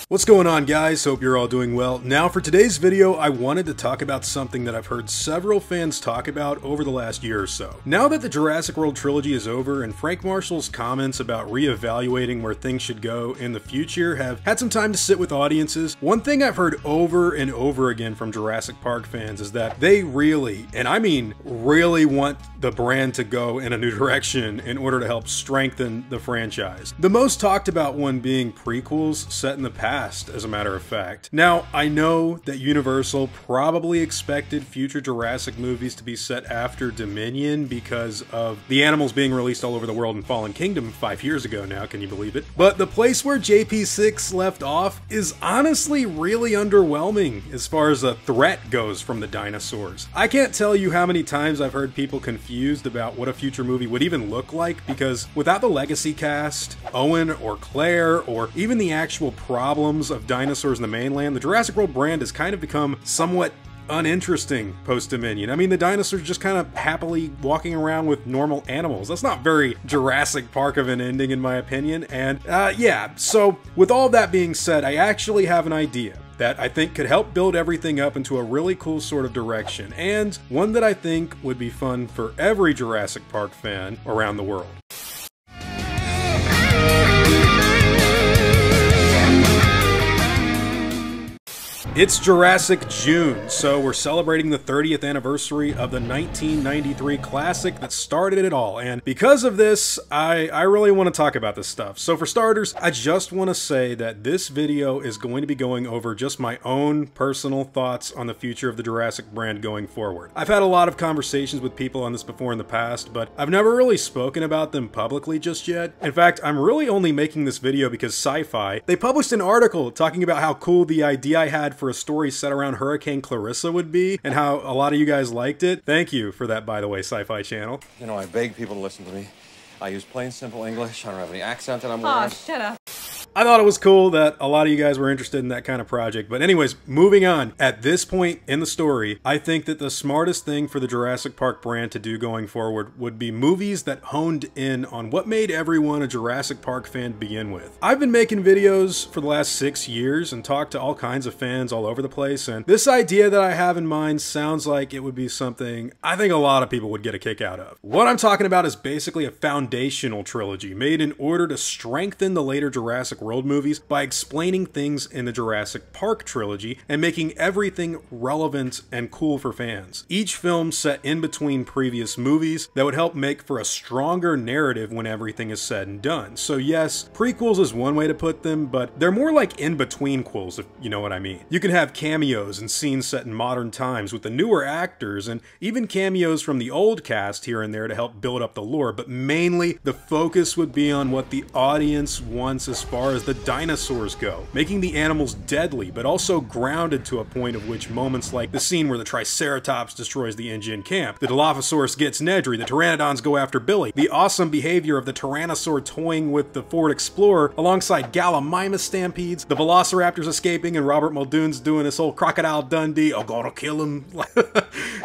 What's going on, guys? Hope you're all doing well. Now for today's video, I wanted to talk about something that I've heard several fans talk about over the last year or so. Now that the Jurassic World trilogy is over and Frank Marshall's comments about reevaluating where things should go in the future have had some time to sit with audiences, one thing I've heard over and over again from Jurassic Park fans is that they really, and I mean really, want the brand to go in a new direction in order to help strengthen the franchise. The most talked about one being prequels set in the past, as a matter of fact. Now, I know that Universal probably expected future Jurassic movies to be set after Dominion because of the animals being released all over the world in Fallen Kingdom 5 years ago now, can you believe it? But the place where JP6 left off is honestly really underwhelming as far as a threat goes from the dinosaurs. I can't tell you how many times I've heard people confused about what a future movie would even look like, because without the legacy cast, Owen or Claire, or even the actual problems of dinosaurs in the mainland, the Jurassic World brand has kind of become somewhat uninteresting post-Dominion. I mean, the dinosaurs just kind of happily walking around with normal animals. That's not very Jurassic Park of an ending, in my opinion. And yeah, so with all that being said, I actually have an idea that I think could help build everything up into a really cool sort of direction, and one that I think would be fun for every Jurassic Park fan around the world. It's Jurassic June, so we're celebrating the 30th anniversary of the 1993 classic that started it all, and because of this, I really want to talk about this stuff. So for starters, I just want to say that this video is going to be going over just my own personal thoughts on the future of the Jurassic brand going forward. I've had a lot of conversations with people on this before in the past, but I've never really spoken about them publicly just yet. In fact, I'm really only making this video because Sci-Fi, they published an article talking about how cool the idea I had for a story set around Hurricane Clarissa would be, and how a lot of you guys liked it. Thank you for that, by the way, Sci-Fi Channel. You know, I beg people to listen to me. I use plain, simple English. I don't have any accent that I'm wearing. Oh, shut up. I thought it was cool that a lot of you guys were interested in that kind of project. But anyways, moving on. At this point in the story, I think that the smartest thing for the Jurassic Park brand to do going forward would be movies that honed in on what made everyone a Jurassic Park fan to begin with. I've been making videos for the last 6 years and talked to all kinds of fans all over the place, and this idea that I have in mind sounds like it would be something I think a lot of people would get a kick out of. What I'm talking about is basically a foundational trilogy made in order to strengthen the later Jurassic World movies by explaining things in the Jurassic Park trilogy and making everything relevant and cool for fans. Each film set in between previous movies that would help make for a stronger narrative when everything is said and done. So yes, prequels is one way to put them, but they're more like in-between-quels, if you know what I mean. You can have cameos and scenes set in modern times with the newer actors, and even cameos from the old cast here and there to help build up the lore, but mainly the focus would be on what the audience wants as far as the dinosaurs go, making the animals deadly, but also grounded to a point of which moments like the scene where the Triceratops destroys the Indian camp, the Dilophosaurus gets Nedry, the Pteranodons go after Billy, the awesome behavior of the Tyrannosaur toying with the Ford Explorer alongside Gallimimus stampedes, the Velociraptors escaping and Robert Muldoon's doing this whole Crocodile Dundee, oh gotta kill him,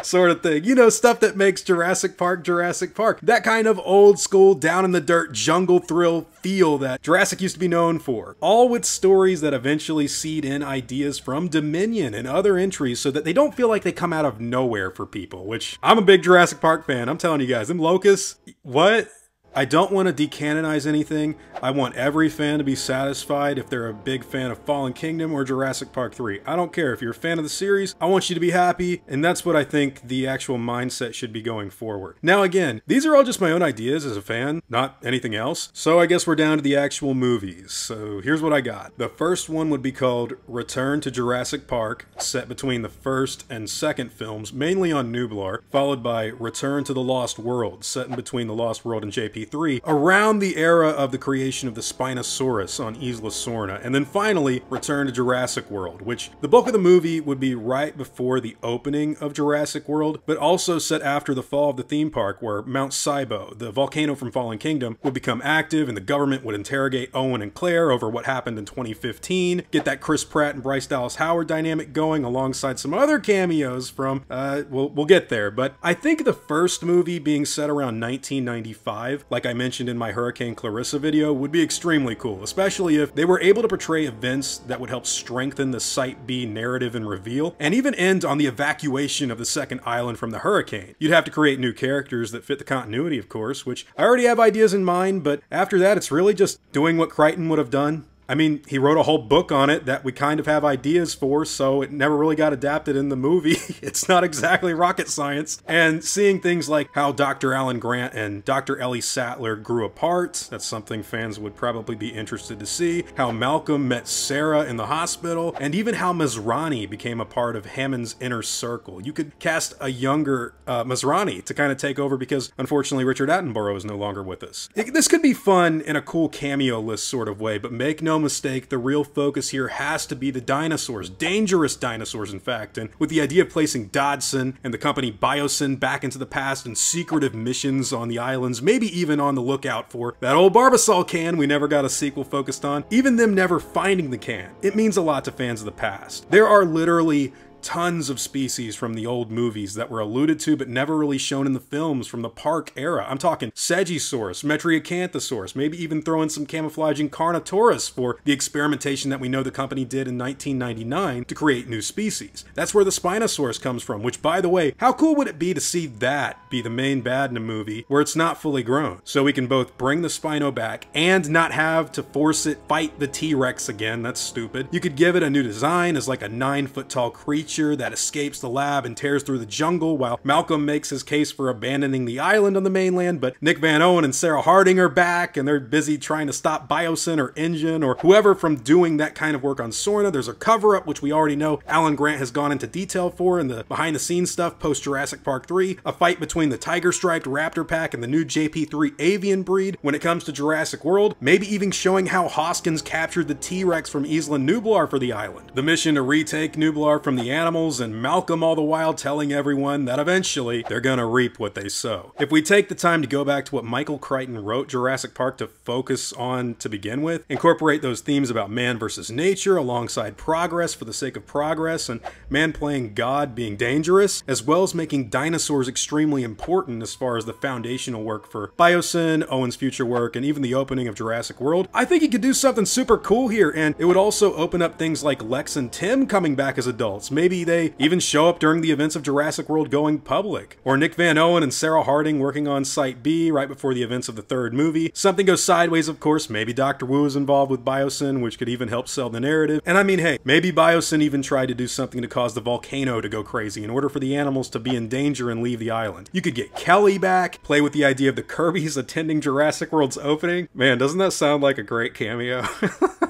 sort of thing. You know, stuff that makes Jurassic Park Jurassic Park. That kind of old school, down in the dirt, jungle thrill feel that Jurassic used to be known for. All with stories that eventually seed in ideas from Dominion and other entries so that they don't feel like they come out of nowhere for people, which I'm a big Jurassic Park fan. I'm telling you guys, them locusts, what? I don't want to decanonize anything. I want every fan to be satisfied if they're a big fan of Fallen Kingdom or Jurassic Park 3. I don't care. If you're a fan of the series, I want you to be happy, and that's what I think the actual mindset should be going forward. Now again, these are all just my own ideas as a fan, not anything else. So I guess we're down to the actual movies. So here's what I got. The first one would be called Return to Jurassic Park, set between the first and second films, mainly on Nublar, followed by Return to the Lost World, set in between the Lost World and JP3, around the era of the creation of the Spinosaurus on Isla Sorna, and then finally Return to Jurassic World, which the bulk of the movie would be right before the opening of Jurassic World, but also set after the fall of the theme park, where Mount Sibo, the volcano from Fallen Kingdom, would become active and the government would interrogate Owen and Claire over what happened in 2015, get that Chris Pratt and Bryce Dallas Howard dynamic going alongside some other cameos from, we'll get there, but I think the first movie being set around 1995 like I mentioned in my Hurricane Clarissa video, would be extremely cool, especially if they were able to portray events that would help strengthen the Site B narrative and reveal, and even end on the evacuation of the second island from the hurricane. You'd have to create new characters that fit the continuity, of course, which I already have ideas in mind, but after that it's really just doing what Crichton would have done. I mean, he wrote a whole book on it that we kind of have ideas for, so it never really got adapted in the movie. It's not exactly rocket science. And seeing things like how Dr. Alan Grant and Dr. Ellie Sattler grew apart, that's something fans would probably be interested to see. How Malcolm met Sarah in the hospital, and even how Masrani became a part of Hammond's inner circle. You could cast a younger Masrani to kind of take over because, unfortunately, Richard Attenborough is no longer with us. This could be fun in a cool cameo list sort of way, but make no mistake, the real focus here has to be the dinosaurs, dangerous dinosaurs in fact, and with the idea of placing Dodson and the company BioSyn back into the past and secretive missions on the islands, maybe even on the lookout for that old Barbasol can we never got a sequel focused on, even them never finding the can. It means a lot to fans of the past. There are literally tons of species from the old movies that were alluded to but never really shown in the films from the park era. I'm talking Segisaurus, Metriacanthosaurus, maybe even throw in some camouflaging Carnotaurus for the experimentation that we know the company did in 1999 to create new species. That's where the Spinosaurus comes from, which, by the way, how cool would it be to see that be the main bad in a movie where it's not fully grown? So we can both bring the Spino back and not have to force it fight the T-Rex again. That's stupid. You could give it a new design as like a 9-foot-tall creature that escapes the lab and tears through the jungle while Malcolm makes his case for abandoning the island on the mainland, but Nick Van Owen and Sarah Harding are back and they're busy trying to stop BioSyn or Engine or whoever from doing that kind of work on Sorna. There's a cover-up, which we already know Alan Grant has gone into detail for in the behind-the-scenes stuff post-Jurassic Park 3, a fight between the tiger-striped raptor pack and the new JP3 avian breed. When it comes to Jurassic World, maybe even showing how Hoskins captured the T-Rex from Isla Nublar for the island. The mission to retake Nublar from the animals, and Malcolm all the while telling everyone that eventually they're gonna reap what they sow. If we take the time to go back to what Michael Crichton wrote Jurassic Park to focus on to begin with, incorporate those themes about man versus nature alongside progress for the sake of progress and man playing God being dangerous, as well as making dinosaurs extremely important as far as the foundational work for BioSyn, Owen's future work, and even the opening of Jurassic World, I think he could do something super cool here, and it would also open up things like Lex and Tim coming back as adults. Maybe they even show up during the events of Jurassic World going public. Or Nick Van Owen and Sarah Harding working on Site B right before the events of the third movie. Something goes sideways, of course. Maybe Dr. Wu is involved with BioSyn, which could even help sell the narrative. And I mean, hey, maybe BioSyn even tried to do something to cause the volcano to go crazy in order for the animals to be in danger and leave the island. You could get Kelly back, play with the idea of the Kirbys attending Jurassic World's opening. Man, doesn't that sound like a great cameo?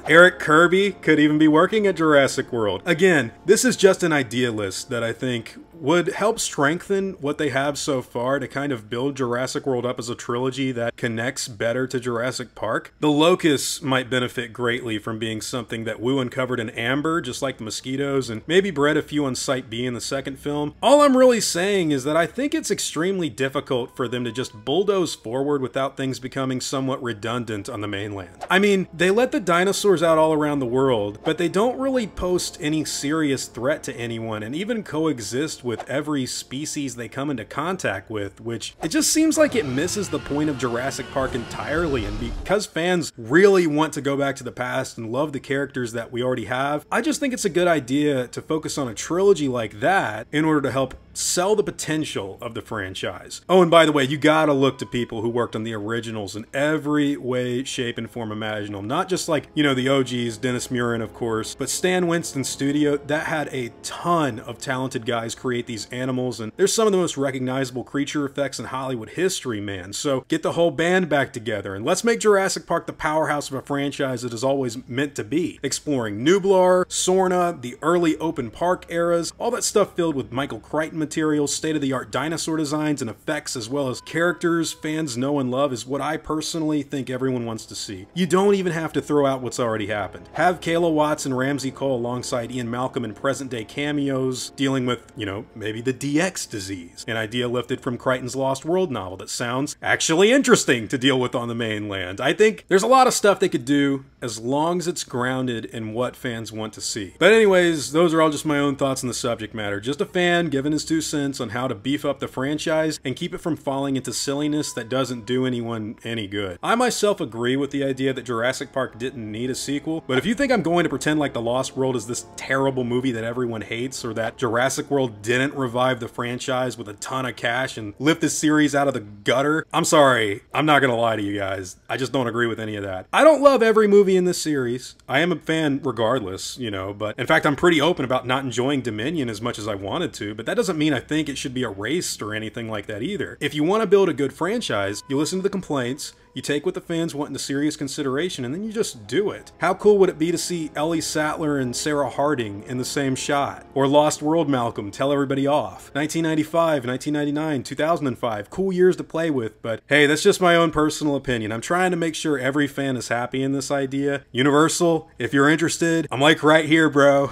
Eric Kirby could even be working at Jurassic World. Again, this is just an idea list that I think would help strengthen what they have so far to kind of build Jurassic World up as a trilogy that connects better to Jurassic Park. The locusts might benefit greatly from being something that Wu uncovered in amber, just like the mosquitoes, and maybe bred a few on Site B in the second film. All I'm really saying is that I think it's extremely difficult for them to just bulldoze forward without things becoming somewhat redundant on the mainland. I mean, they let the dinosaurs out all around the world, but they don't really pose any serious threat to anyone and even coexist with every species they come into contact with, which it just seems like it misses the point of Jurassic Park entirely. And because fans really want to go back to the past and love the characters that we already have, I just think it's a good idea to focus on a trilogy like that in order to help sell the potential of the franchise. Oh, and by the way, you gotta look to people who worked on the originals in every way, shape, and form imaginable. Not just like, you know, the OGs, Dennis Murin, of course, but Stan Winston's studio, that had a ton of talented guys create these animals, and there's some of the most recognizable creature effects in Hollywood history, man. So get the whole band back together, and let's make Jurassic Park the powerhouse of a franchise it is always meant to be. Exploring Nublar, Sorna, the early open park eras, all that stuff filled with Michael Crichton materials, state-of-the-art dinosaur designs and effects, as well as characters fans know and love, is what I personally think everyone wants to see. You don't even have to throw out what's already happened. Have Kayla Watts and Ramsey Cole alongside Ian Malcolm in present-day cameos, dealing with, you know, maybe the DX disease, an idea lifted from Crichton's Lost World novel that sounds actually interesting to deal with on the mainland. I think there's a lot of stuff they could do as long as it's grounded in what fans want to see. But anyways, those are all just my own thoughts on the subject matter. Just a fan giving his 2 cents on how to beef up the franchise and keep it from falling into silliness that doesn't do anyone any good. I myself agree with the idea that Jurassic Park didn't need a sequel, but if you think I'm going to pretend like The Lost World is this terrible movie that everyone hates, or that Jurassic World didn't revive the franchise with a ton of cash and lift this series out of the gutter, I'm sorry, I'm not gonna lie to you guys. I just don't agree with any of that. I don't love every movie in this series. I am a fan regardless, you know, but in fact I'm pretty open about not enjoying Dominion as much as I wanted to, but that doesn't mean I think it should be erased or anything like that either. If you want to build a good franchise, you listen to the complaints, you take what the fans want into serious consideration, and then you just do it. How cool would it be to see Ellie Sattler and Sarah Harding in the same shot? Or Lost World Malcolm tell everybody off? 1995, 1999, 2005, cool years to play with, but hey, that's just my own personal opinion. I'm trying to make sure every fan is happy in this idea. Universal, if you're interested, I'm like right here, bro.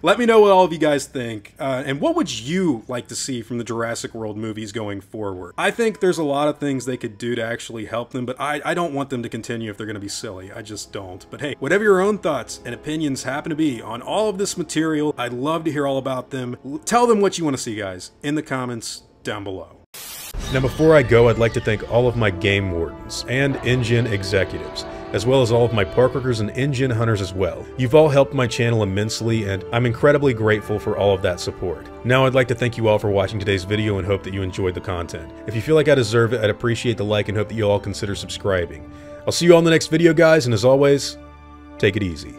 Let me know what all of you guys think. And what would you like to see from the Jurassic World movies going forward? I think there's a lot of things they could do to actually help them, but I don't want them to continue if they're going to be silly. I just don't. But hey, whatever your own thoughts and opinions happen to be on all of this material, I'd love to hear all about them. Tell them what you want to see, guys, in the comments down below. Now, before I go, I'd like to thank all of my game wardens and engine executives, as well as all of my park workers and engine hunters as well. You've all helped my channel immensely, and I'm incredibly grateful for all of that support. Now I'd like to thank you all for watching today's video and hope that you enjoyed the content. If you feel like I deserve it, I'd appreciate the like and hope that you all consider subscribing. I'll see you all in the next video, guys, and as always, take it easy.